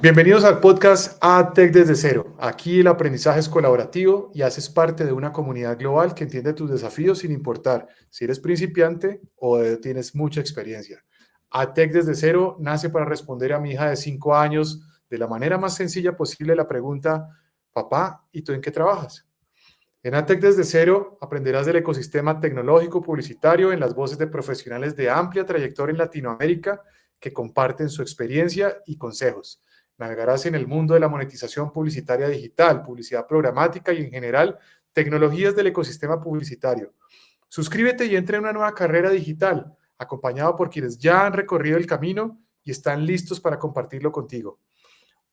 Bienvenidos al podcast ATEC desde cero. Aquí el aprendizaje es colaborativo y haces parte de una comunidad global que entiende tus desafíos sin importar si eres principiante o tienes mucha experiencia. ATEC desde cero nace para responder a mi hija de 5 años de la manera más sencilla posible la pregunta: papá, ¿y tú en qué trabajas? En ATEC desde cero aprenderás del ecosistema tecnológico publicitario en las voces de profesionales de amplia trayectoria en Latinoamérica que comparten su experiencia y consejos. Navegarás en el mundo de la monetización publicitaria digital, publicidad programática y en general tecnologías del ecosistema publicitario. Suscríbete y entra en una nueva carrera digital, acompañado por quienes ya han recorrido el camino y están listos para compartirlo contigo.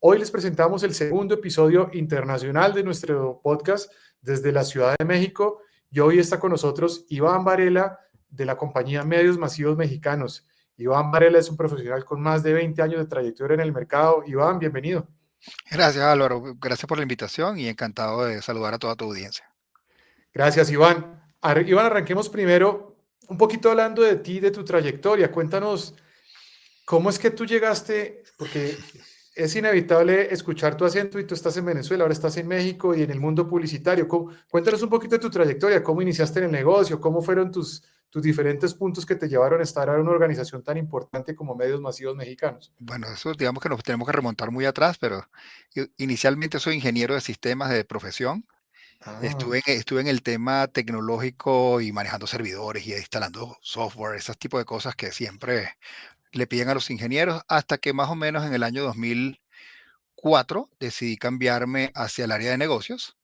Hoy les presentamos el segundo episodio internacional de nuestro podcast desde la Ciudad de México y hoy está con nosotros Iván Varela de la compañía Medios Masivos Mexicanos. Iván Varela es un profesional con más de 20 años de trayectoria en el mercado. Iván, bienvenido. Gracias, Álvaro. Gracias por la invitación y encantado de saludar a toda tu audiencia. Gracias, Iván. Iván, arranquemos primero un poquito hablando de ti, de tu trayectoria. Cuéntanos cómo es que tú llegaste, porque es inevitable escuchar tu acento y tú estás en Venezuela, ahora estás en México y en el mundo publicitario. Cuéntanos un poquito de tu trayectoria, cómo iniciaste en el negocio, cómo fueron tus diferentes puntos que te llevaron a estar en una organización tan importante como Medios Masivos Mexicanos. Bueno, eso digamos que nos tenemos que remontar muy atrás, pero inicialmente soy ingeniero de sistemas de profesión. Ah, Estuve en el tema tecnológico y manejando servidores y instalando software, ese tipo de cosas que siempre le piden a los ingenieros, hasta que más o menos en el año 2004 decidí cambiarme hacia el área de negocios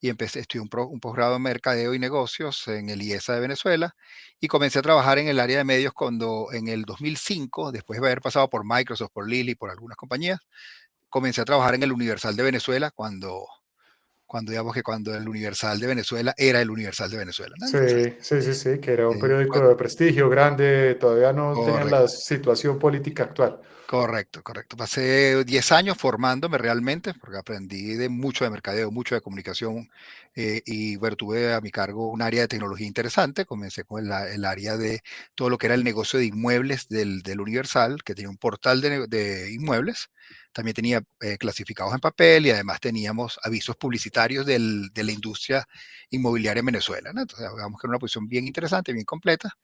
y estudié un posgrado en mercadeo y negocios en el IESA de Venezuela y comencé a trabajar en el área de medios cuando en el 2005, después de haber pasado por Microsoft, por Lilly, por algunas compañías, comencé a trabajar en el Universal de Venezuela cuando el Universal de Venezuela era el Universal de Venezuela, ¿no? sí, Entonces, sí, sí, sí, que era un eh, periódico cua- de prestigio grande, todavía no tenían la correcto. situación política actual. Correcto, correcto. Pasé 10 años formándome realmente, porque aprendí de mucho de mercadeo, mucho de comunicación, y bueno, tuve a mi cargo un área de tecnología interesante. Comencé con el área de todo lo que era el negocio de inmuebles del Universal, que tenía un portal de inmuebles. También tenía clasificados en papel y además teníamos avisos publicitarios de la industria inmobiliaria en Venezuela, ¿no? Entonces, digamos que era una posición bien interesante, bien completa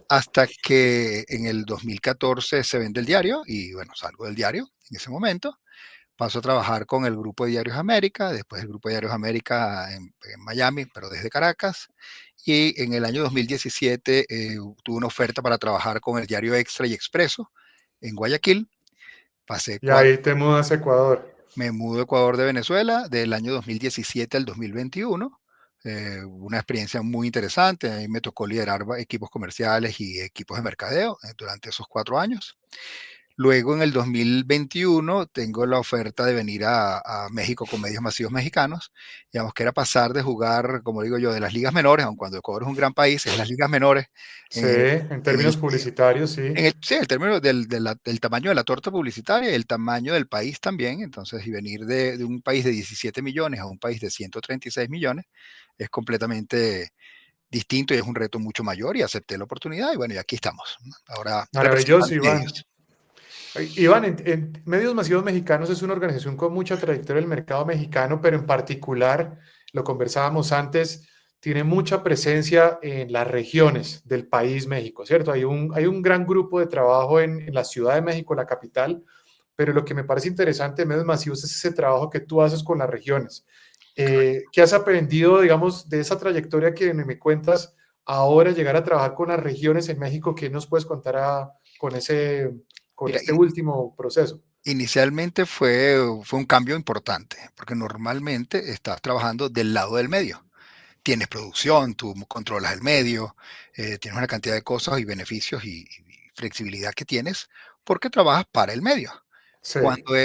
hasta que en el 2014 se vende el diario y bueno, salgo del diario en ese momento. Paso a trabajar con el Grupo de Diarios América, después el Grupo de Diarios América en Miami, pero desde Caracas. Y en el año 2017 tuve una oferta para trabajar con el diario Extra y Expreso en Guayaquil. Pasé Y ahí te mudas a Ecuador. Me mudo a Ecuador de Venezuela del año 2017 al 2021. Una experiencia muy interesante. Ahí me tocó liderar equipos comerciales y equipos de mercadeo durante esos 4 años. Luego, en el 2021, tengo la oferta de venir a México con Medios Masivos Mexicanos. Digamos que era pasar de jugar, como digo yo, de las ligas menores, aun cuando Ecuador es un gran país, es las ligas menores, Sí, en el, en en el, términos publicitarios, sí. sí, el término del tamaño de la torta publicitaria y el tamaño del país también. Entonces, y venir de un país de 17 millones a un país de 136 millones es completamente distinto y es un reto mucho mayor y acepté la oportunidad y bueno, y aquí estamos, ¿no? Ahora Maravilloso, representando Iván. medios. Iván, en Medios Masivos Mexicanos es una organización con mucha trayectoria en el mercado mexicano, pero en particular, lo conversábamos antes, tiene mucha presencia en las regiones del país México, ¿cierto? Hay un gran grupo de trabajo en la Ciudad de México, la capital, pero lo que me parece interesante de Medios Masivos es ese trabajo que tú haces con las regiones. ¿Qué has aprendido, digamos, de esa trayectoria que me cuentas ahora, llegar a trabajar con las regiones en México? ¿Qué nos puedes contar con Mira, este último proceso? inicialmente fue un cambio importante, porque normalmente estás trabajando del lado del medio. Tienes producción, tú controlas el medio, tienes una cantidad de cosas y beneficios y flexibilidad que tienes porque trabajas para el medio. Sí,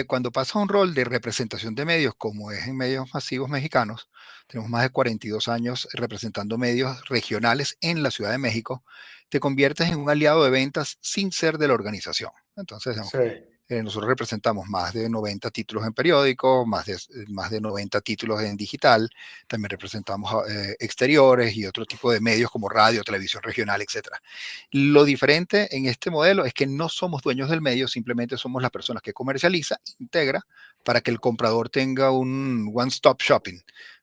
Cuando pasa a un rol de representación de medios, como es en Medios Masivos Mexicanos, tenemos más de 42 años representando medios regionales en la Ciudad de México, te conviertes en un aliado de ventas sin ser de la organización. Entonces, sí. Nosotros representamos más de 90 títulos en periódicos, más de 90 títulos en digital. También representamos exteriores y otro tipo de medios como radio, televisión regional, etcétera. Lo diferente en este modelo es que no somos dueños del medio, simplemente somos las personas que comercializa, integra, para que el comprador tenga un one-stop shopping.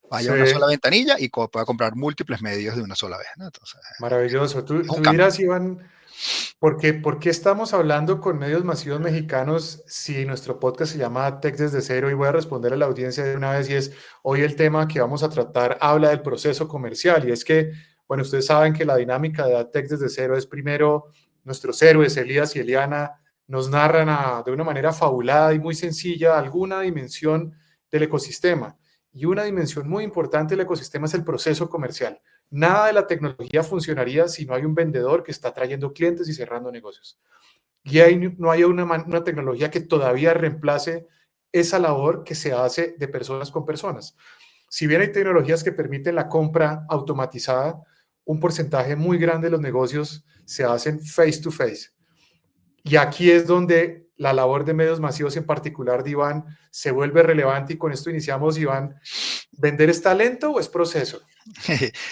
Vaya a Sí, una sola ventanilla y pueda comprar múltiples medios de una sola vez, ¿no? Entonces, maravilloso. es Tú un cambio. dirás, Iván, por qué estamos hablando con medios masivos mexicanos si nuestro podcast se llama Tech desde cero? Y voy a responder a la audiencia de una vez y es, hoy el tema que vamos a tratar habla del proceso comercial y es que, bueno, ustedes saben que la dinámica de Tech desde cero es primero nuestros héroes, Elías y Eliana, nos narran de una manera fabulada y muy sencilla alguna dimensión del ecosistema. Y una dimensión muy importante del ecosistema es el proceso comercial. Nada de la tecnología funcionaría si no hay un vendedor que está trayendo clientes y cerrando negocios. Y ahí no hay una tecnología que todavía reemplace esa labor que se hace de personas con personas. Si bien hay tecnologías que permiten la compra automatizada, un porcentaje muy grande de los negocios se hacen face to face. Y aquí es donde la labor de medios masivos, en particular de Iván, se vuelve relevante y con esto iniciamos, Iván. ¿Vender es talento o es proceso?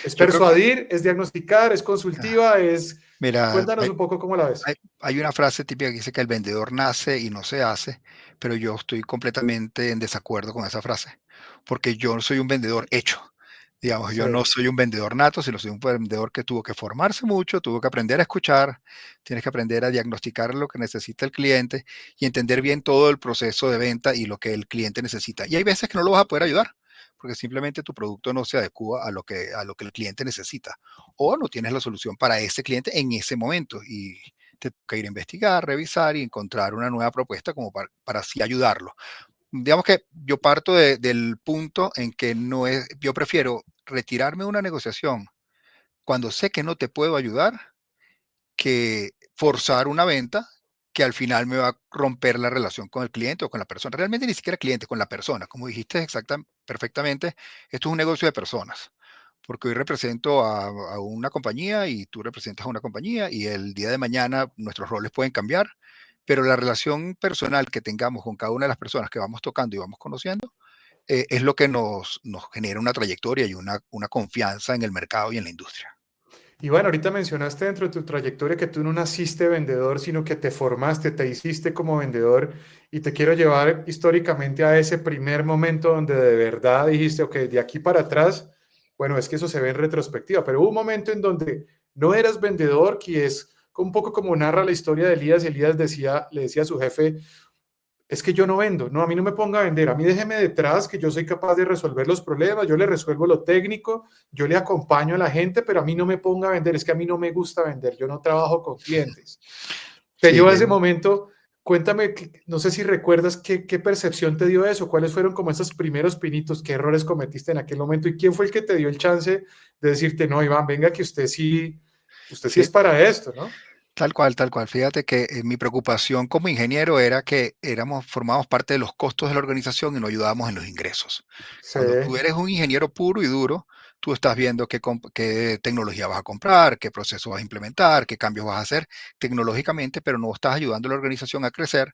¿Es Yo creo que, persuadir? ¿Es diagnosticar? ¿Es ah, consultiva? mira, Cuéntanos un poco cómo la ves. hay una frase típica que dice que el vendedor nace y no se hace, pero yo estoy completamente en desacuerdo con esa frase, porque yo soy un vendedor hecho. Digamos, Sí. yo no soy un vendedor nato, sino soy un vendedor que tuvo que formarse mucho, tuvo que aprender a escuchar, tienes que aprender a diagnosticar lo que necesita el cliente y entender bien todo el proceso de venta y lo que el cliente necesita. Y hay veces que no lo vas a poder ayudar, porque simplemente tu producto no se adecua a lo que el cliente necesita, o no tienes la solución para ese cliente en ese momento. Y te toca ir a investigar, revisar y encontrar una nueva propuesta como para así ayudarlo. Digamos que yo parto del punto en que no es, yo prefiero retirarme de una negociación cuando sé que no te puedo ayudar que forzar una venta que al final me va a romper la relación con el cliente o con la persona. Realmente ni siquiera cliente, con la persona. Como dijiste perfectamente, esto es un negocio de personas. Porque hoy represento a una compañía y tú representas a una compañía y el día de mañana nuestros roles pueden cambiar, pero la relación personal que tengamos con cada una de las personas que vamos tocando y vamos conociendo es lo que nos genera una trayectoria y una confianza en el mercado y en la industria. Y bueno, ahorita mencionaste dentro de tu trayectoria que tú no naciste vendedor, sino que te formaste, te hiciste como vendedor. Y te quiero llevar históricamente a ese primer momento donde de verdad dijiste, ok, de aquí para atrás, bueno, es que eso se ve en retrospectiva, pero hubo un momento en donde no eras vendedor, que es un poco como narra la historia de Elías. Elías decía, le decía a su jefe, es que yo no vendo, no, a mí no me ponga a vender, a mí déjeme detrás que yo soy capaz de resolver los problemas, yo le resuelvo lo técnico, yo le acompaño a la gente, pero a mí no me ponga a vender, es que a mí no me gusta vender, yo no trabajo con clientes. Te Sí, llevo a ese momento, cuéntame, no sé si recuerdas qué percepción te dio eso, cuáles fueron como esos primeros pinitos, qué errores cometiste en aquel momento y quién fue el que te dio el chance de decirte, no, Iván, venga que usted sí es para esto, ¿no? tal cual, tal cual. Fíjate que mi preocupación como ingeniero era que formábamos parte de los costos de la organización y no ayudábamos en los ingresos. Sí, Cuando tú eres un ingeniero puro y duro, tú estás viendo qué tecnología vas a comprar, qué proceso vas a implementar, qué cambios vas a hacer tecnológicamente, pero no estás ayudando a la organización a crecer.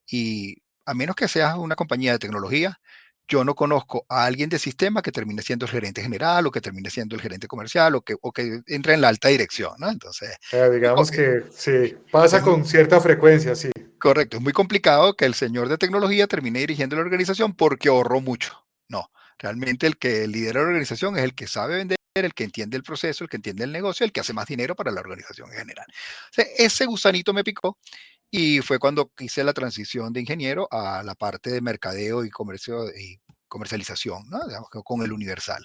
Y a menos que seas una compañía de tecnología, yo no conozco a alguien de sistema que termine siendo el gerente general o que termine siendo el gerente comercial o que entre en la alta dirección, ¿no? Entonces, muy co- digamos que sí, pasa es muy con cierta frecuencia, sí. correcto, es muy complicado que el señor de tecnología termine dirigiendo la organización porque ahorró mucho. No, realmente el que lidera la organización es el que sabe vender, el que entiende el proceso, el que entiende el negocio, el que hace más dinero para la organización en general. O sea, ese gusanito me picó y fue cuando hice la transición de ingeniero a la parte de mercadeo y comercio y comercialización, ¿no? Digamos que con el Universal.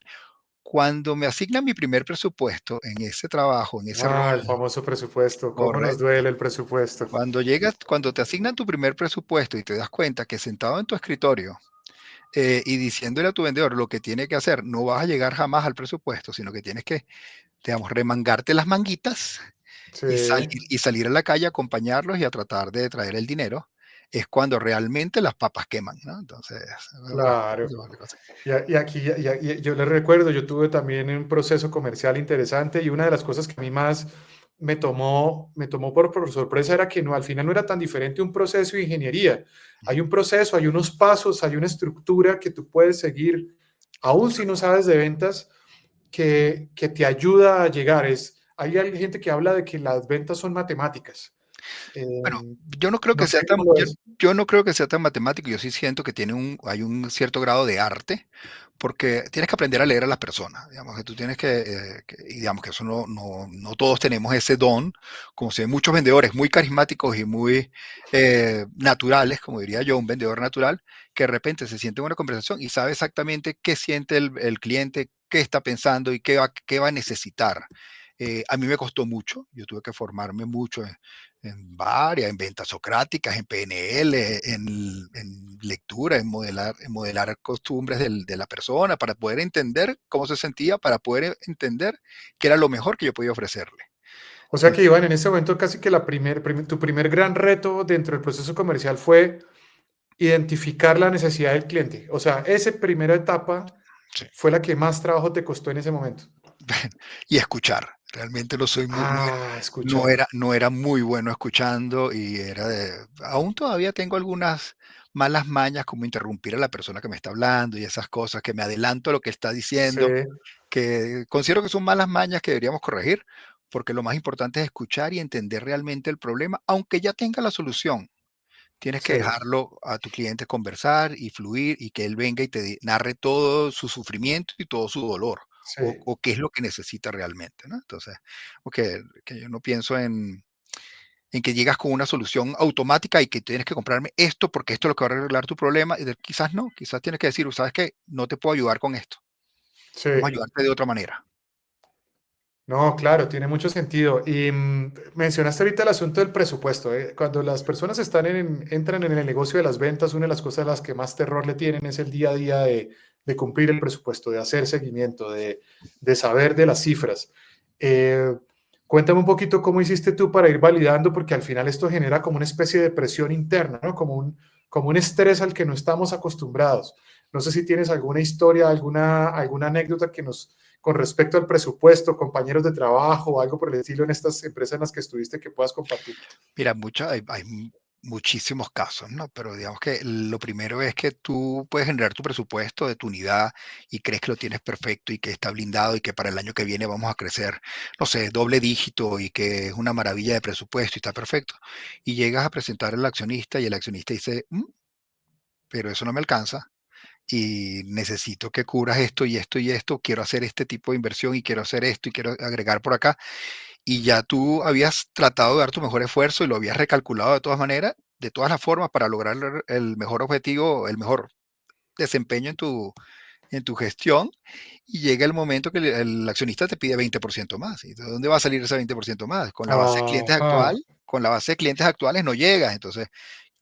Cuando me asignan mi primer presupuesto en ese trabajo, en ese rol, El famoso presupuesto, cómo nos correcto. duele el presupuesto. Cuando te asignan tu primer presupuesto y te das cuenta que sentado en tu escritorio y diciéndole a tu vendedor lo que tiene que hacer, no vas a llegar jamás al presupuesto, sino que tienes que, digamos, remangarte las manguitas Sí, y salir a la calle a acompañarlos y a tratar de traer el dinero, es cuando realmente las papas queman, ¿no? Entonces, claro. la cosa. Y aquí yo les recuerdo, yo tuve también un proceso comercial interesante y una de las cosas que a mí más me tomó por sorpresa era que no, al final no era tan diferente un proceso de ingeniería. Hay un proceso, hay unos pasos, hay una estructura que tú puedes seguir, aún si no sabes de ventas, que te ayuda a llegar. Hay gente que habla de que las ventas son matemáticas. Bueno, yo no creo No que sea sé tan, cómo lo yo, ves. yo no creo que sea tan matemático. Yo sí siento que hay un cierto grado de arte, porque tienes que aprender a leer a las personas. Digamos que tú tienes y digamos que eso no todos tenemos ese don, como si hay muchos vendedores muy carismáticos y muy naturales, como diría yo, un vendedor natural, que de repente se siente en una conversación y sabe exactamente qué siente el cliente, qué está pensando y qué va a necesitar. A mí me costó mucho, yo tuve que formarme mucho en ventas socráticas, en PNL, en lectura, en modelar costumbres de la persona para poder entender cómo se sentía, para poder entender qué era lo mejor que yo podía ofrecerle. O sea Eh, que Iván, en ese momento casi que tu primer gran reto dentro del proceso comercial fue identificar la necesidad del cliente. O sea, esa primera etapa sí. fue la que más trabajo te costó en ese momento. Y escuchar. Realmente no soy muy, Ah, escuchar. no era muy bueno escuchando y aún todavía tengo algunas malas mañas como interrumpir a la persona que me está hablando y esas cosas, que me adelanto a lo que está Sí, diciendo, que considero que son malas mañas que deberíamos corregir, porque lo más importante es escuchar y entender realmente el problema, aunque ya tenga la solución. Tienes que sí, dejarlo a tu cliente conversar y fluir y que él venga y narre todo su sufrimiento y todo su dolor sí, o qué es lo que necesita realmente, ¿no? Entonces, que yo no pienso en que llegas con una solución automática y que tienes que comprarme esto porque esto es lo que va a arreglar tu problema. Quizás no, quizás tienes que decir, ¿sabes qué? No te puedo ayudar con esto. Vamos a sí. ayudarte de otra manera. No, claro, tiene mucho sentido. Y mencionaste ahorita el asunto del presupuesto. Cuando las personas entran en el negocio de las ventas, una de las cosas a las que más terror le tienen es el día a día de cumplir el presupuesto, de hacer seguimiento, de saber de las cifras. Eh, Cuéntame un poquito cómo hiciste tú para ir validando, porque al final esto genera como una especie de presión interna, ¿no? Como un estrés al que no estamos acostumbrados. No sé si tienes alguna historia, alguna anécdota que con respecto al presupuesto, compañeros de trabajo o algo por el estilo en estas empresas en las que estuviste que puedas compartir. Mira, muchísimos casos, ¿no? Pero digamos que lo primero es que tú puedes generar tu presupuesto de tu unidad y crees que lo tienes perfecto y que está blindado y que para el año que viene vamos a crecer, no sé, doble dígito y que es una maravilla de presupuesto y está perfecto. Y llegas a presentar al accionista y el accionista dice, pero eso no me alcanza y necesito que cubras esto y esto y esto, quiero hacer este tipo de inversión y quiero hacer esto y quiero agregar por acá y ya tú habías tratado de dar tu mejor esfuerzo y lo habías recalculado de todas maneras, de todas las formas para lograr el mejor objetivo, el mejor desempeño en tu gestión y llega el momento que el accionista te pide 20% más. ¿Y de dónde va a salir ese 20% más? Con la base de clientes Ajá, actual, con la base de clientes actuales no llegas. Entonces,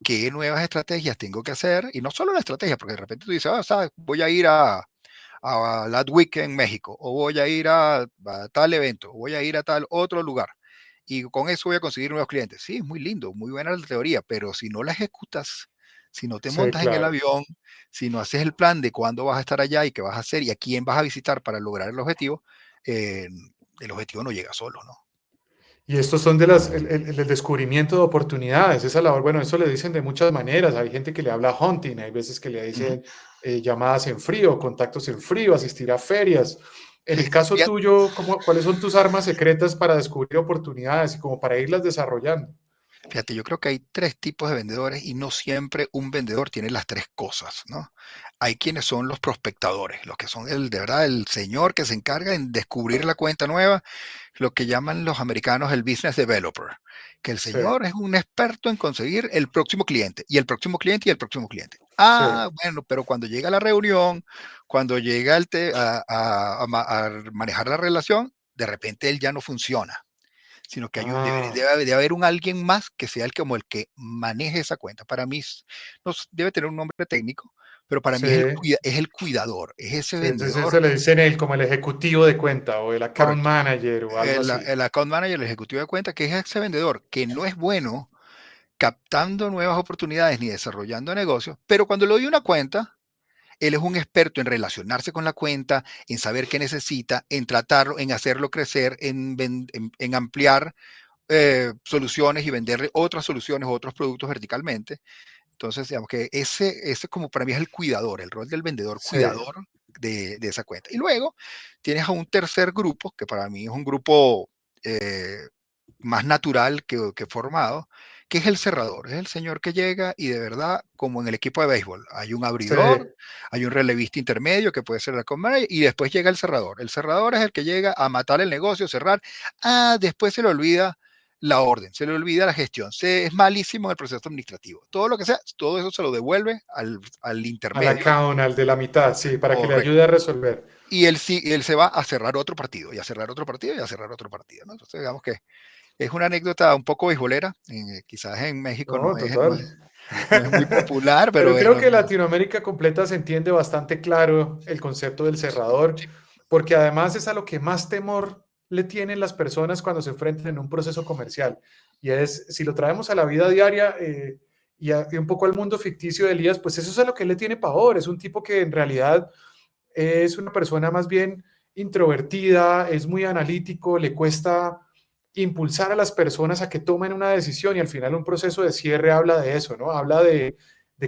¿qué nuevas estrategias tengo que hacer? Y no solo la estrategia, porque de repente tú dices, ¿sabes? Voy a ir a la Week en México, o voy a ir a tal evento, o voy a ir a tal otro lugar, y con eso voy a conseguir nuevos clientes. Sí, es muy lindo, muy buena la teoría, pero si no la ejecutas, si no te sí, montas en el claro. avión, si no haces el plan de cuándo vas a estar allá y qué vas a hacer y a quién vas a visitar para lograr eh, el objetivo no llega solo, ¿no? Y estos son el descubrimiento de oportunidades, esa labor, bueno, eso le dicen de muchas maneras, hay gente que le habla hunting, hay veces que le Ujú. dicen llamadas en frío, contactos en frío, asistir a ferias. En Sí, el caso fíjate, tuyo, ¿cuáles son tus armas secretas para descubrir oportunidades y como para irlas desarrollando? Fíjate, yo creo que hay tres tipos de vendedores y no siempre un vendedor tiene las tres cosas, ¿no? Hay quienes son los prospectadores, los que son de verdad el señor que se encarga en descubrir la cuenta nueva, lo que llaman los americanos el business developer, que el Sí, señor es un experto en conseguir el próximo cliente y el próximo cliente y el próximo cliente. sí, Ah, bueno, pero cuando llega la reunión, cuando llega a manejar la relación, de repente él ya no funciona sino que ah, debe haber un alguien más que sea como el que maneje esa cuenta. Para mí debe tener un nombre técnico, pero para sí, mí es el cuidador, es ese sí, entonces vendedor, se le dicen él como el ejecutivo de cuenta o el account correcto. manager o algo así. El account manager, el ejecutivo de cuenta, que es ese vendedor que no es bueno captando nuevas oportunidades ni desarrollando negocios, pero cuando le doy una cuenta, Él es un experto en relacionarse con la cuenta, en saber qué necesita, en tratarlo, en hacerlo crecer, en ampliar soluciones y venderle otras soluciones, otros productos verticalmente. Entonces, digamos que ese como para mí es el cuidador, el rol del vendedor Sí, cuidador de esa cuenta. Y luego tienes a un tercer grupo, que para mí es un grupo eh, más natural que formado, que es el cerrador. Es el señor que llega y de verdad, como en el equipo de béisbol, hay un sí, abridor, hay un relevista intermedio que puede ser la comer y después llega el cerrador. El cerrador es el que llega a matar el negocio, cerrar. Ah, después se le olvida la orden, se le olvida la gestión, es malísimo en el proceso administrativo. Todo lo que sea, todo eso se lo devuelve al al intermedio. account, al de la mitad, sí, para que le ayude Correcto. a resolver. Y él, sí, él se va a cerrar otro partido, y a cerrar otro partido, y a cerrar otro partido, ¿no? Entonces, digamos que es una anécdota un poco beisbolera. Quizás en México No, total. no es muy popular, pero Pero creo bueno, que Latinoamérica completa se entiende bastante claro el concepto del cerrador, sí, porque además es a lo que más temor le tienen las personas cuando se enfrentan en un proceso comercial. Y es, si lo traemos a la vida diaria y un poco al mundo ficticio de Elías, pues eso es a lo que él le tiene pavor. Es un tipo que en realidad es una persona más bien introvertida, es muy analítico, le cuesta impulsar a las personas a que tomen una decisión y al final un proceso de cierre habla de eso, ¿no? Habla de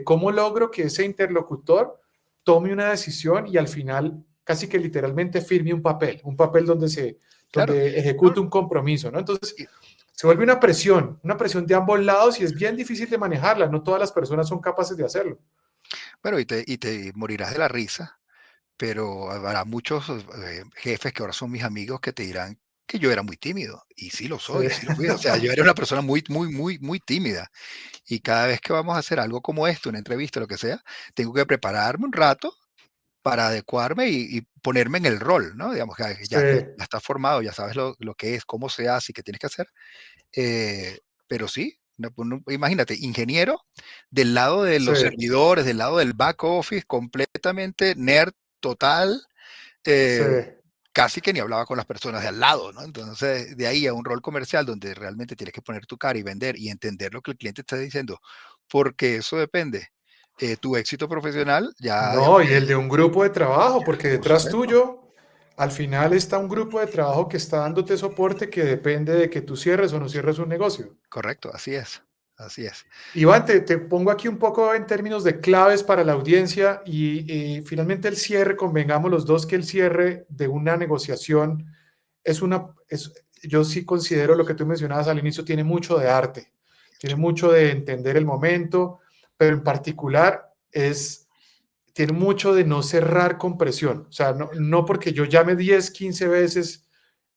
cómo logro que ese interlocutor tome una decisión y al final casi que literalmente firme un papel claro. donde No, ejecute un compromiso, ¿no? Entonces y- se vuelve una presión de ambos lados y es bien difícil de manejarla, no todas las personas son capaces de hacerlo. bueno, y te morirás de la risa, pero habrá muchos jefes que ahora son mis amigos que te dirán que yo era muy tímido. Y sí lo Sí, soy, sí lo fui. O sea, yo era una persona muy, muy, muy, muy tímida. Y cada vez que vamos a hacer algo como esto, una entrevista, lo que sea, tengo que prepararme un rato para adecuarme y ponerme en el rol, ¿no? Digamos que sí, ya estás formado, ya sabes lo que es, cómo se hace y qué tienes que hacer. Eh, pero sí, imagínate, ingeniero del lado de sí, los servidores, del lado del back office, completamente nerd total, sí. eh, casi que ni hablaba con las personas de al lado, ¿no? Entonces, de ahí a un rol comercial donde realmente tienes que poner tu cara y vender y entender lo que el cliente está diciendo, porque eso depende. Tu éxito profesional, ya, digamos No, y que, el de un grupo de trabajo, porque por detrás supuesto, tuyo, al final está un grupo de trabajo que está dándote soporte que depende de que tú cierres o no cierres un negocio. correcto, así es, así es. Iván, te pongo aquí un poco en términos de claves para la audiencia y finalmente el cierre, convengamos los dos que el cierre de una negociación yo sí considero lo que tú mencionabas al inicio, tiene mucho de arte, tiene mucho de entender el momento, pero en particular tiene mucho de no cerrar con presión. O sea, no porque yo llame 10, 15 veces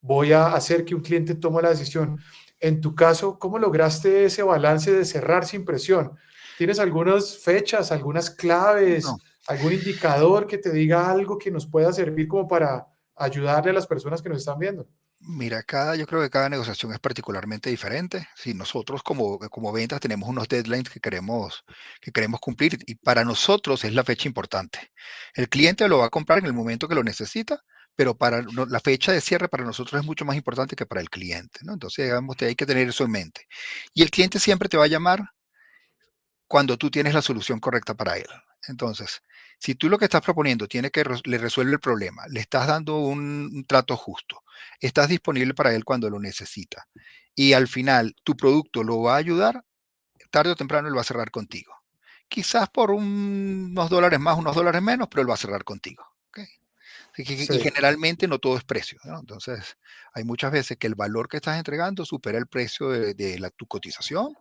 voy a hacer que un cliente tome la decisión. En tu caso, ¿cómo lograste ese balance de cerrar sin presión? ¿Tienes algunas fechas, algunas No, claves, algún indicador que te diga algo que nos pueda servir como para ayudarle a las personas que nos están viendo? mira, yo creo que cada negociación es particularmente diferente. Si nosotros como ventas tenemos unos deadlines que queremos cumplir y para nosotros es la fecha importante. El cliente lo va a comprar en el momento que lo necesita, pero la fecha de cierre para nosotros es mucho más importante que para el cliente, ¿no? Entonces, digamos, hay que tener eso en mente. Y el cliente siempre te va a llamar cuando tú tienes la solución correcta para él. Entonces, si tú lo que estás proponiendo le resuelve el problema, le estás dando un trato justo, estás disponible para él cuando lo necesita y al final tu producto lo va a ayudar, tarde o temprano él va a cerrar contigo. Quizás por unos dólares más, unos dólares menos, pero él va a cerrar contigo. ¿Ok? Y Sí, generalmente no todo es precio, ¿no? Entonces, hay muchas veces que el valor que estás entregando supera el precio tu cotización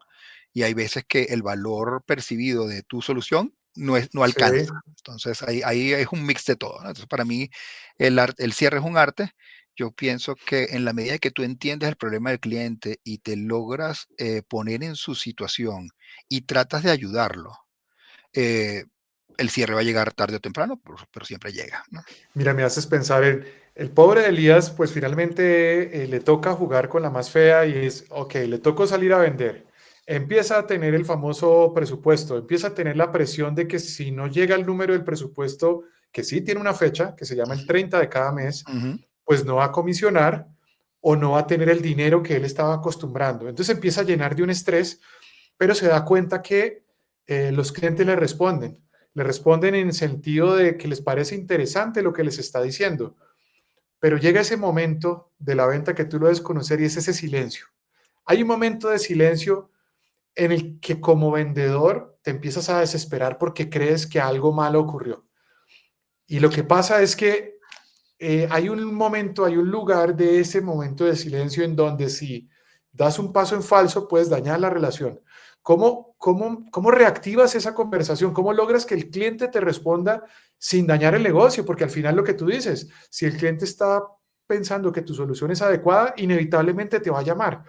y hay veces que el valor percibido de tu solución no sí. alcanza. Entonces, ahí es un mix de todo, ¿no? Entonces, para mí, el cierre es un arte. Yo pienso que en la medida que tú entiendes el problema del cliente y te logras poner en su situación y tratas de ayudarlo, eh, el cierre va a llegar tarde o temprano, pero siempre llega, ¿no? Mira, me haces pensar en el pobre de Elías, pues finalmente le toca jugar con la más fea y es, ok, le tocó salir a vender. Empieza a tener el famoso presupuesto, empieza a tener la presión de que si no llega el número del presupuesto, que sí tiene una fecha, que se llama el 30 de cada mes, Ujú. pues no va a comisionar o no va a tener el dinero que él estaba acostumbrando. Entonces empieza a llenar de un estrés, pero se da cuenta que los clientes le responden le responden en el sentido de que les parece interesante lo que les está diciendo, pero llega ese momento de la venta que tú lo debes conocer y es ese silencio. Hay un momento de silencio en el que como vendedor te empiezas a desesperar porque crees que algo malo ocurrió. Y lo que pasa es que hay un momento, hay un lugar de ese momento de silencio en donde si das un paso en falso puedes dañar la relación. ¿Cómo reactivas esa conversación? ¿Cómo logras que el cliente te responda sin dañar el negocio? Porque al final lo que tú dices, si el cliente está pensando que tu solución es adecuada, inevitablemente te va a llamar.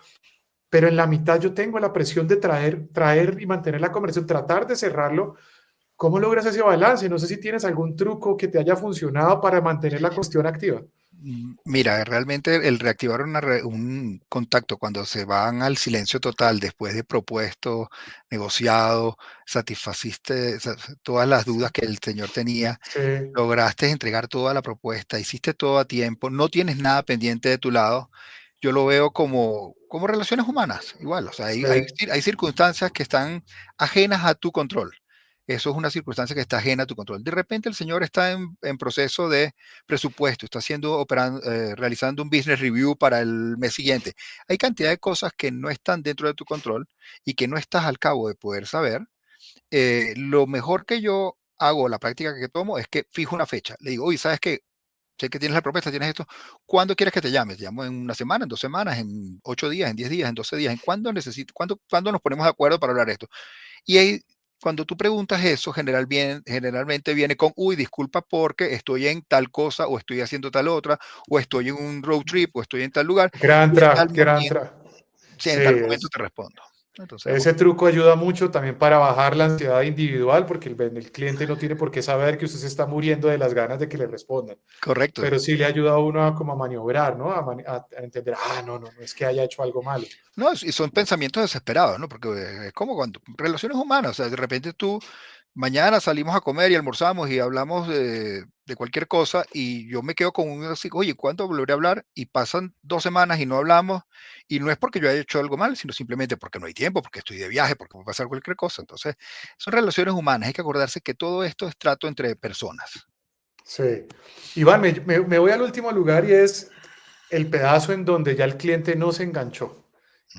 Pero en la mitad yo tengo la presión de traer y mantener la conversación, tratar de cerrarlo. ¿Cómo logras ese balance? No sé si tienes algún truco que te haya funcionado para mantener la cuestión activa. Mira, realmente el reactivar un contacto cuando se van al silencio total después de propuesto, negociado, satisfaciste todas las dudas que el señor tenía, Sí, lograste entregar toda la propuesta, hiciste todo a tiempo, no tienes nada pendiente de tu lado. Yo lo veo como relaciones humanas, igual, o sea, sí, hay circunstancias que están ajenas a tu control. Eso es una circunstancia que está ajena a tu control. De repente el señor está en proceso de presupuesto, está realizando un business review para el mes siguiente. Hay cantidad de cosas que no están dentro de tu control y que no estás al cabo de poder saber. Lo mejor que yo hago, la práctica que tomo, es que fijo una fecha. Le digo, oye, ¿sabes qué? Sé que tienes la propuesta, tienes esto. ¿Cuándo quieres que te llame? Te llamo en una semana, en 2 semanas, en 8 días, en 10 días, en 12 días. ¿En cuándo cuándo nos ponemos de acuerdo para hablar de esto? Y ahí, cuando tú preguntas eso, generalmente viene con, uy, disculpa porque estoy en tal cosa, o estoy haciendo tal otra, o estoy en un road trip, o estoy en tal lugar, y gran tra. sí, Sí, en tal momento te respondo. Entonces, ese truco ayuda mucho también para bajar la ansiedad individual, porque el cliente no tiene por qué saber que usted se está muriendo de las ganas de que le respondan. correcto. Pero sí le ayuda a uno a como a maniobrar, ¿no? A entender, no es que haya hecho algo malo. No, y son pensamientos desesperados, ¿no? Porque es como cuando relaciones humanas, o sea, de repente tú, mañana salimos a comer y almorzamos y hablamos de cualquier cosa y yo me quedo con un así, oye, ¿cuándo volveré a hablar? Y pasan 2 semanas y no hablamos y no es porque yo haya hecho algo mal, sino simplemente porque no hay tiempo, porque estoy de viaje, porque puede pasar cualquier cosa. Entonces, son relaciones humanas, hay que acordarse que todo esto es trato entre personas. Sí. Iván, me voy al último lugar y es el pedazo en donde ya el cliente no se enganchó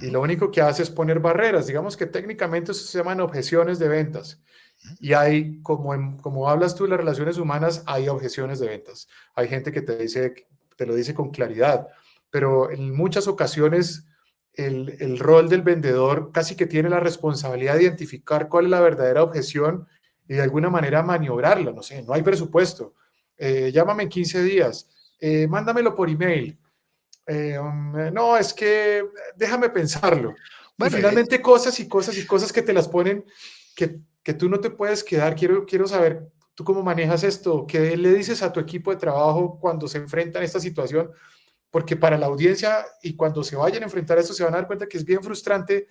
y Ujú, lo único que hace es poner barreras. Digamos que técnicamente eso se llaman objeciones de ventas. ujú. Y hay, como hablas tú de las relaciones humanas, hay objeciones de ventas. Hay gente que te lo dice con claridad, pero en muchas ocasiones el rol del vendedor casi que tiene la responsabilidad de identificar cuál es la verdadera objeción y de alguna manera maniobrarla. No sé, no hay presupuesto. Llámame en 15 días. Mándamelo por email. No, es que déjame pensarlo. Y Bueno, finalmente cosas y cosas y cosas que te las ponen que tú no te puedes quedar. Quiero saber tú cómo manejas esto, qué le dices a tu equipo de trabajo cuando se enfrentan a esta situación, porque para la audiencia y cuando se vayan a enfrentar a esto se van a dar cuenta que es bien frustrante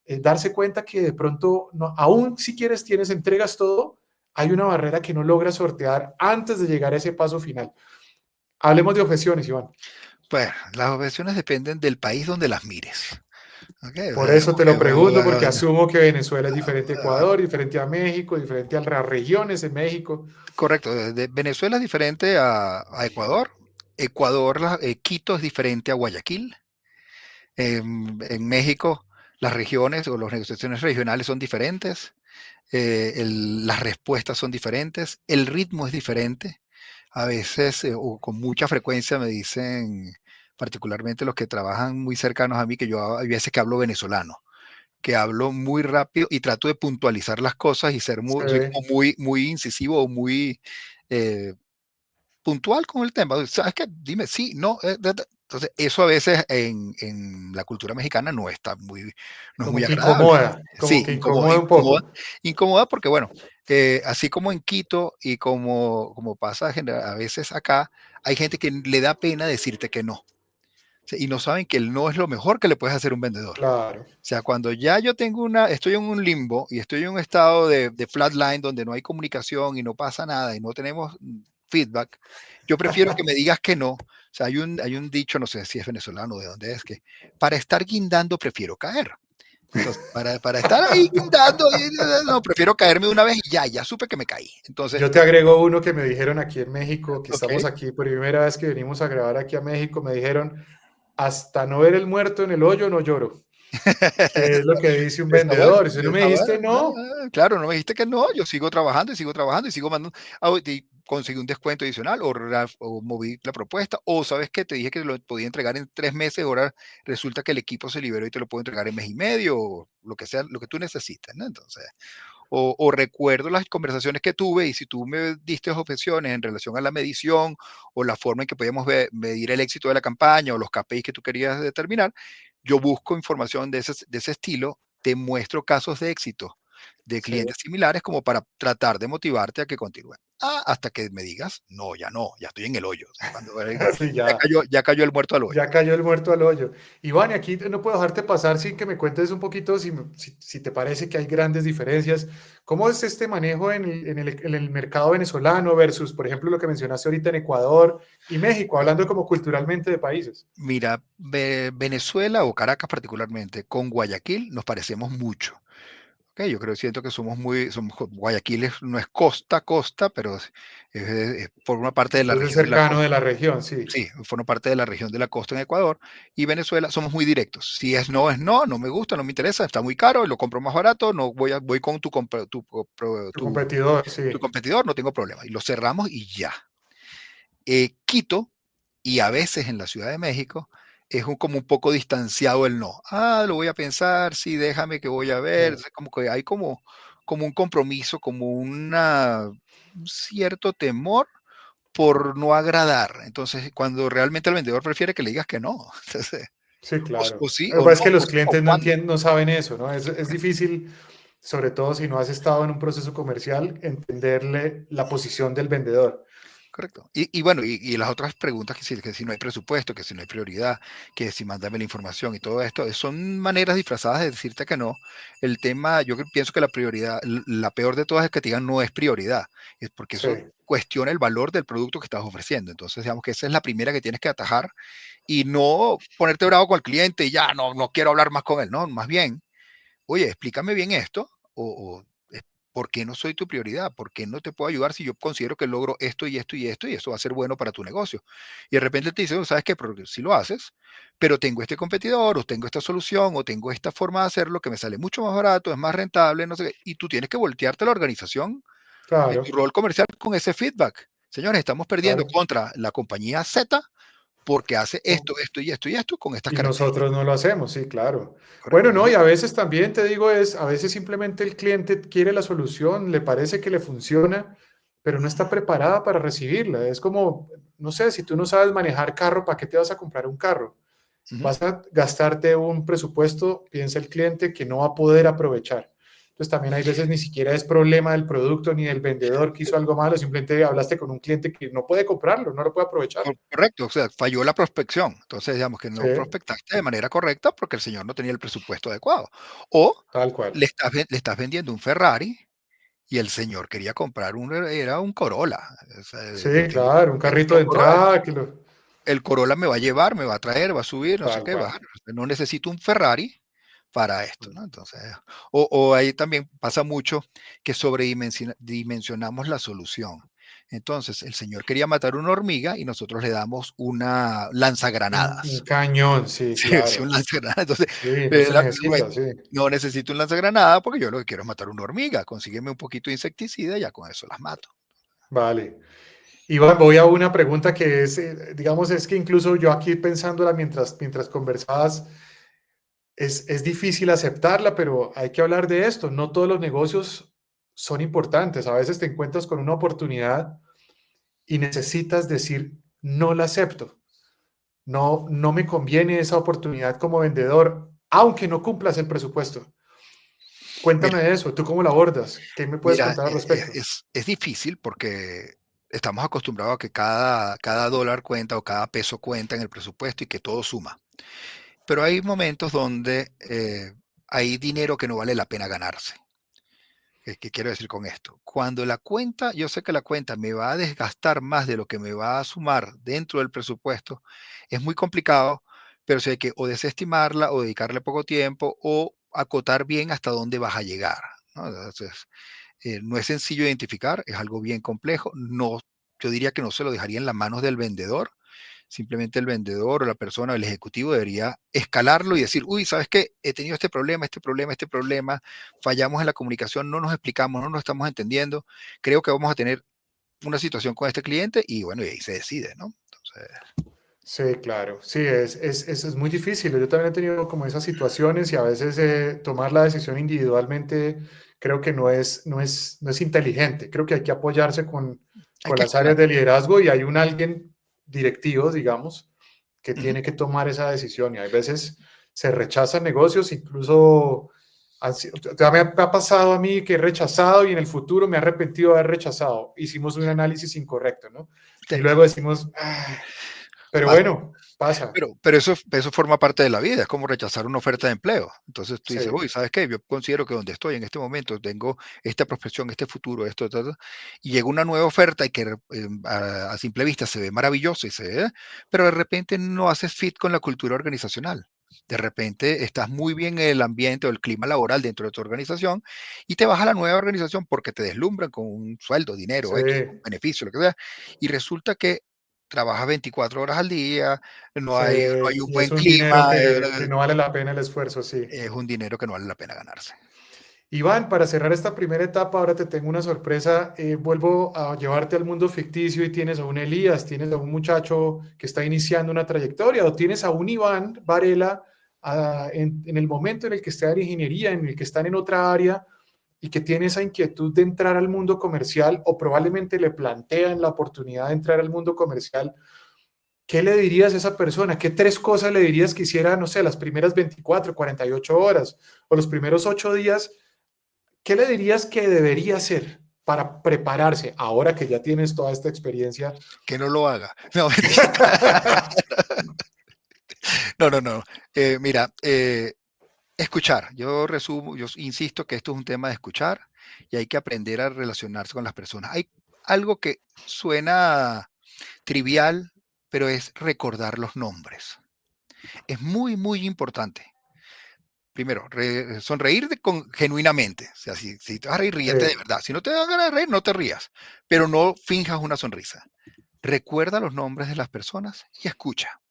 darse cuenta que de pronto, no, aún si quieres, entregas todo, hay una barrera que no logras sortear antes de llegar a ese paso final. Hablemos de objeciones, Iván. pues las objeciones dependen del país donde las mires. ¿Ok? O Por sea, eso digamos te que, lo pregunto, porque asumo que Venezuela es diferente a Ecuador, diferente a México, diferente a las regiones en México. correcto, Venezuela es diferente a Ecuador. Ecuador, Quito es diferente a Guayaquil. En México, las regiones o las negociaciones regionales son diferentes. Las respuestas son diferentes. El ritmo es diferente. A veces, o con mucha frecuencia, me dicen, particularmente los que trabajan muy cercanos a mí, que yo hay veces que hablo venezolano, que hablo muy rápido y trato de puntualizar las cosas y soy Sí, como muy incisivo o muy eh, puntual con el tema. ¿Sabes qué? Dime, sí, no. Entonces, eso a veces en la cultura mexicana no es como muy que agradable. incomoda, como Sí, que incomoda un incomoda, poco. incomoda porque, bueno, así como en Quito y como pasa a veces acá, hay gente que le da pena decirte que no. Sí, y no saben que el no es lo mejor que le puedes hacer a un vendedor. Claro. O sea, cuando ya estoy en un limbo y estoy en un estado de flatline donde no hay comunicación y no pasa nada y no tenemos feedback, yo prefiero que me digas que no. O sea, hay un dicho, no sé si es venezolano o de dónde es, que para estar guindando prefiero caer. Entonces, para estar ahí dando, no, prefiero caerme de una vez y ya supe que me caí. Entonces, Yo te agrego uno que me dijeron aquí en México, que ok. estamos aquí, por primera vez que venimos a grabar aquí a México, me dijeron, hasta no ver el muerto en el hoyo no lloro, que es lo que dice un Está bueno, vendedor. Si no me está bueno. dijiste no, Claro, no me dijiste que no, yo sigo trabajando y sigo trabajando y sigo mandando, y conseguí un descuento adicional o moví la propuesta, o sabes que te dije que lo podía entregar en 3 meses, ahora resulta que el equipo se liberó y te lo puedo entregar en mes y medio, o lo que sea, lo que tú necesites, ¿no? Entonces, o recuerdo las conversaciones que tuve y si tú me diste objeciones en relación a la medición o la forma en que podíamos medir el éxito de la campaña o los KPIs que tú querías determinar, yo busco información de ese estilo, te muestro casos de éxito de sí, clientes similares como para tratar de motivarte a que continúe. Hasta que me digas, no, ya estoy en el hoyo. O sea, cuando sí, ya cayó el muerto al hoyo. ya cayó el muerto al hoyo. Iván, y aquí no puedo dejarte pasar sin que me cuentes un poquito, si te parece que hay grandes diferencias. ¿Cómo es este manejo en el mercado venezolano versus, por ejemplo, lo que mencionaste ahorita en Ecuador y México, hablando como culturalmente de países? Mira, Venezuela o Caracas particularmente, con Guayaquil nos parecemos mucho. Ok, yo creo, siento que Guayaquil no es costa a costa, pero forma parte de la Entonces es región de la cercano costa. de la región, sí. Sí, forma parte de la región de la costa en Ecuador y Venezuela somos muy directos. Si es no, no me gusta, no me interesa, está muy caro, lo compro más barato, no voy con Tu competidor, sí, tu competidor, no tengo problema. Y lo cerramos y ya. Quito y a veces en la Ciudad de México es como un poco distanciado el no. Lo voy a pensar, sí, déjame que voy a ver. claro. Es como que hay como un compromiso, como un cierto temor por no agradar. Entonces, cuando realmente el vendedor prefiere que le digas que no. Entonces, Sí, o claro. sí, Lo que o pasa no, es que o los sí, o clientes no cuándo. entienden, no saben eso, ¿no? Es difícil, sobre todo si no has estado en un proceso comercial, entenderle la posición del vendedor. Correcto. Y bueno, y las otras preguntas que si no hay presupuesto, que si no hay prioridad, que si mándame la información y todo esto, son maneras disfrazadas de decirte que no. El tema, pienso que la prioridad, la peor de todas es que te digan no es prioridad, es porque Sí, eso cuestiona el valor del producto que estás ofreciendo. Entonces, digamos que esa es la primera que tienes que atajar y no ponerte bravo con el cliente y ya no quiero hablar más con él, no, más bien oye, explícame bien esto, ¿por qué no soy tu prioridad? ¿Por qué no te puedo ayudar si yo considero que logro esto y esto y esto y esto va a ser bueno para tu negocio? Y de repente te dice, ¿sabes qué? Pero si lo haces, pero tengo este competidor, o tengo esta solución, o tengo esta forma de hacerlo que me sale mucho más barato, es más rentable, no sé qué. Y tú tienes que voltearte a la organización en tu claro, rol comercial con ese feedback. Señores, estamos perdiendo claro. contra la compañía Z porque hace esto, esto y esto y esto con estas Y características. nosotros no lo hacemos, sí, claro. Correcto. Bueno, no, Entonces, y a veces también te digo a veces simplemente el cliente quiere la solución, le parece que le funciona, pero no está preparada para recibirla. Es como, no sé, si tú no sabes manejar carro, ¿para qué te vas a comprar un carro? ujú. Vas a gastarte un presupuesto, piensa el cliente, que no va a poder aprovechar. Entonces también hay veces ni siquiera es problema del producto ni del vendedor que hizo algo malo, simplemente hablaste con un cliente que no puede comprarlo, no lo puede aprovechar. Correcto, o sea, falló la prospección. Entonces, digamos que Sí, no prospectaste de manera correcta porque el señor no tenía el presupuesto adecuado. O tal cual. le estás vendiendo un Ferrari y el señor quería comprar era un Corolla. O sea, Sí, claro, un carrito necesita de un Corolla. entrada El Corolla me va a llevar, me va a traer, va a subir, no sé tal qué, cual. no necesito un Ferrari para esto, ¿no? Entonces, o ahí también pasa mucho que sobredimensionamos la solución. Entonces, el señor quería matar una hormiga y nosotros le damos una Un lanzagranadas. cañón, sí, Sí, sí, un claro. lanzagranadas. Entonces, Sí, no se güey, necesita, sí. no necesito un lanzagranada porque yo lo que quiero es matar una hormiga. Consígueme un poquito de insecticida y ya con eso las mato. Vale. Iván, voy a una pregunta que es, digamos, es que incluso yo aquí pensándola mientras conversabas, es difícil aceptarla, pero hay que hablar de esto. No todos los negocios son importantes. A veces te encuentras con una oportunidad y necesitas decir, no la acepto. No, no me conviene esa oportunidad como vendedor, aunque no cumplas el presupuesto. Mira, Cuéntame de eso. ¿Tú cómo lo abordas? ¿Qué me puedes mira, contar al respecto? es difícil porque estamos acostumbrados a que cada dólar cuenta o cada peso cuenta en el presupuesto y que todo suma. Pero hay momentos donde hay dinero que no vale la pena ganarse. ¿Qué quiero decir con esto? Cuando yo sé que la cuenta me va a desgastar más de lo que me va a sumar dentro del presupuesto, es muy complicado, pero sí hay que o desestimarla o dedicarle poco tiempo o acotar bien hasta dónde vas a llegar, ¿no? Entonces, no es sencillo identificar, es algo bien complejo. No, yo diría que no se lo dejaría en las manos del vendedor. Simplemente el vendedor o la persona, el ejecutivo debería escalarlo y decir, uy, ¿sabes qué? He tenido este problema, este problema, este problema, fallamos en la comunicación, no nos explicamos, no nos estamos entendiendo, creo que vamos a tener una situación con este cliente y bueno, y ahí se decide, ¿no? Entonces, Sí, claro. Sí, es muy difícil. Yo también he tenido como esas situaciones y a veces tomar la decisión individualmente creo que no es inteligente. Creo que hay que apoyarse hay con que las áreas escalar. de liderazgo y hay un alguien directivo, digamos, que Ujú. tiene que tomar esa decisión. Y hay veces se rechazan negocios, incluso ya me ha pasado a mí que he rechazado y en el futuro me he arrepentido de haber rechazado. Hicimos un análisis incorrecto, ¿no? Y luego decimos, "Ah", pero Pasa. bueno, pasa. Pero eso forma parte de la vida, es como rechazar una oferta de empleo. Entonces tú Sí, dices, uy, ¿sabes qué? Yo considero que donde estoy en este momento tengo esta prospección, este futuro, esto, todo, y llega una nueva oferta y que a simple vista se ve maravilloso y se ve, pero de repente no haces fit con la cultura organizacional. De repente estás muy bien en el ambiente o el clima laboral dentro de tu organización y te vas a la nueva organización porque te deslumbran con un sueldo, dinero, sí, X, un beneficio, lo que sea, y resulta que trabajas 24 horas al día, sí. no hay un Y es buen un dinero clima, que no vale la pena el esfuerzo, sí. es un dinero que no vale la pena ganarse. Iván, para cerrar esta primera etapa, ahora te tengo una sorpresa. Vuelvo a llevarte al mundo ficticio y tienes a un Elías, tienes a un muchacho que está iniciando una trayectoria, o tienes a un Iván Varela en el momento en el que está en ingeniería, en el que están en otra área y que tiene esa inquietud de entrar al mundo comercial o probablemente le plantean la oportunidad de entrar al mundo comercial. ¿Qué le dirías a esa persona? ¿Qué tres cosas le dirías que hiciera, no sé, las primeras 24, 48 horas o los primeros 8 días? ¿Qué le dirías que debería hacer para prepararse ahora que ya tienes toda esta experiencia? Que no lo haga. No, mentira. No, no, no. Mira, escuchar. Yo resumo, yo insisto que esto es un tema de escuchar y hay que aprender a relacionarse con las personas. Hay algo que suena trivial, pero es recordar los nombres. Es muy, muy importante. Primero, sonreír genuinamente. O sea, si te vas a reír, ríete de Sí, verdad. Si no te dan ganas de reír, no te rías. Pero no finjas una sonrisa. Recuerda los nombres de las personas y escucha.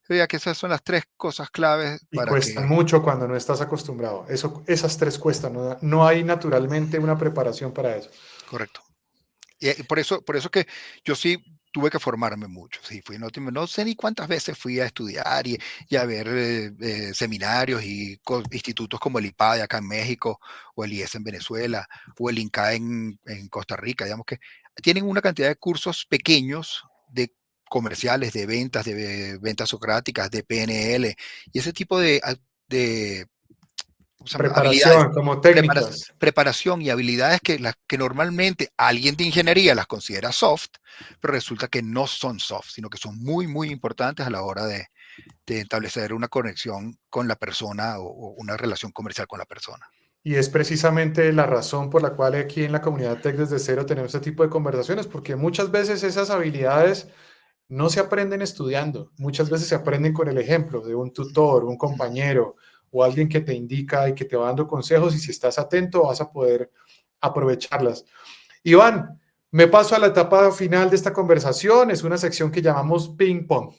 Yo diría que esas son las tres cosas claves y para cuestan que, mucho cuando no estás acostumbrado. Esas tres cuestan, no hay naturalmente una preparación para eso. correcto. Y por eso que yo sí tuve que formarme mucho. Sí, no sé ni cuántas veces fui a estudiar y a ver seminarios y institutos como el IPADE acá en México, o el IES en Venezuela, o el INCA en Costa Rica, digamos que tienen una cantidad de cursos pequeños de comerciales, de ventas socráticas, de PNL, y ese tipo de ¿cómo se llama? Habilidades, Preparación, como preparas- técnicas. preparación y habilidades que normalmente alguien de ingeniería las considera soft, pero resulta que no son soft, sino que son muy, muy importantes a la hora de establecer una conexión con la persona o una relación comercial con la persona. Y es precisamente la razón por la cual aquí en la comunidad Tech desde cero tenemos este tipo de conversaciones, porque muchas veces esas habilidades no se aprenden estudiando, muchas veces se aprenden con el ejemplo de un tutor, un compañero o alguien que te indica y que te va dando consejos y si estás atento vas a poder aprovecharlas. Iván, me paso a la etapa final de esta conversación, es una sección que llamamos ping pong.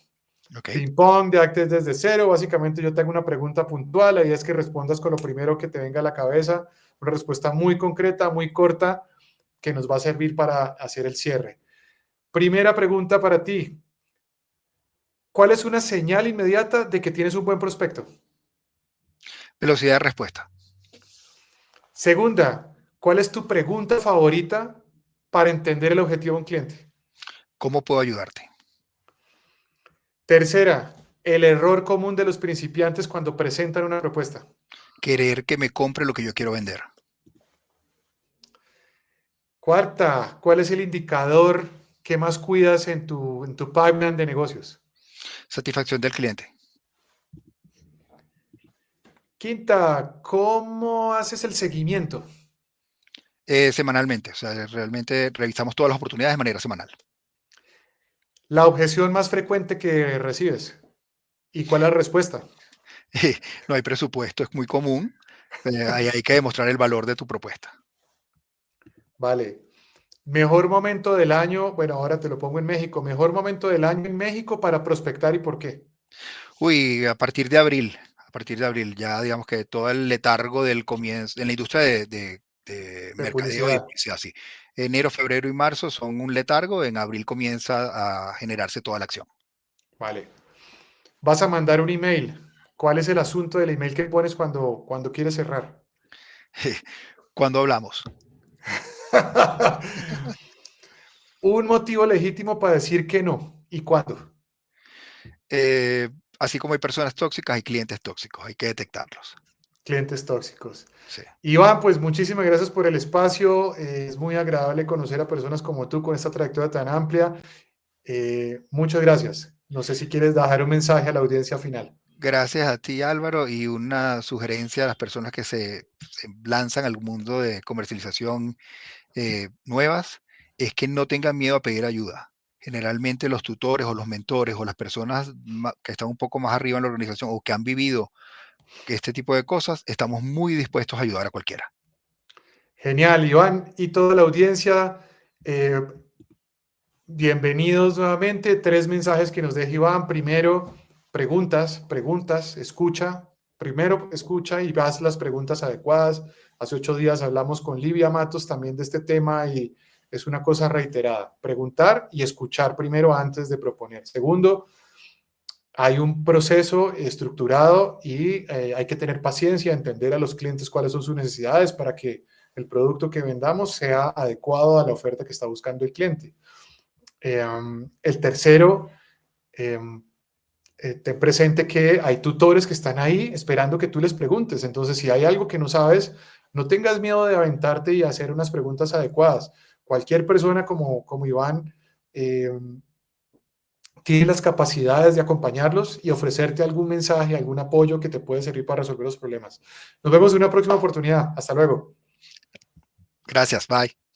¿Ok? Ping pong de Actes desde cero, básicamente yo tengo una pregunta puntual, la idea es que respondas con lo primero que te venga a la cabeza, una respuesta muy concreta, muy corta, que nos va a servir para hacer el cierre. Primera pregunta para ti, ¿cuál es una señal inmediata de que tienes un buen prospecto? Velocidad de respuesta. Segunda, ¿cuál es tu pregunta favorita para entender el objetivo de un cliente? ¿Cómo puedo ayudarte? Tercera, el error común de los principiantes cuando presentan una propuesta. Querer que me compre lo que yo quiero vender. Cuarta, ¿cuál es el indicador que más cuidas en tu pipeline de negocios? Satisfacción del cliente. Quinta, ¿cómo haces el seguimiento? Semanalmente. O sea, realmente revisamos todas las oportunidades de manera semanal. La objeción más frecuente que recibes. ¿Y cuál es la respuesta? No hay presupuesto, es muy común. Ahí hay que demostrar el valor de tu propuesta. Vale. Mejor momento del año, bueno, ahora te lo pongo en México. Mejor momento del año en México para prospectar y por qué. Uy, a partir de abril, ya digamos que todo el letargo del comienzo, en la industria de De mercadeo y de publicidad. publicidad, sí. Enero, febrero y marzo son un letargo, en abril comienza a generarse toda la acción. Vale. Vas a mandar un email. ¿Cuál es el asunto del email que pones cuando quieres cerrar? Cuando hablamos, Un motivo legítimo para decir que no. ¿Y cuándo? eh, así como hay personas tóxicas, hay clientes tóxicos, hay que detectarlos. Clientes tóxicos. Sí. Iván, pues muchísimas gracias por el espacio. Es muy agradable conocer a personas como tú con esta trayectoria tan amplia. Muchas gracias. No sé si quieres dejar un mensaje a la audiencia final. Gracias a ti, Álvaro, y una sugerencia a las personas que se lanzan al mundo de comercialización nuevas es que no tengan miedo a pedir ayuda. Generalmente los tutores o los mentores o las personas que están un poco más arriba en la organización o que han vivido este tipo de cosas, estamos muy dispuestos a ayudar a cualquiera. Genial, Iván y toda la audiencia. eh, Bienvenidos nuevamente. Tres mensajes que nos deja Iván. Primero, preguntas, escucha. Primero, escucha y haz las preguntas adecuadas. Hace 8 días hablamos con Livia Matos también de este tema y es una cosa reiterada. Preguntar y escuchar primero antes de proponer. Segundo, hay un proceso estructurado y hay que tener paciencia, entender a los clientes cuáles son sus necesidades para que el producto que vendamos sea adecuado a la oferta que está buscando el cliente. El tercero, eh, ten presente que hay tutores que están ahí esperando que tú les preguntes. Entonces, si hay algo que no sabes, no tengas miedo de aventarte y hacer unas preguntas adecuadas. Cualquier persona como Iván eh, tiene las capacidades de acompañarlos y ofrecerte algún mensaje, algún apoyo que te puede servir para resolver los problemas. Nos vemos en una próxima oportunidad. Hasta luego. Gracias, bye.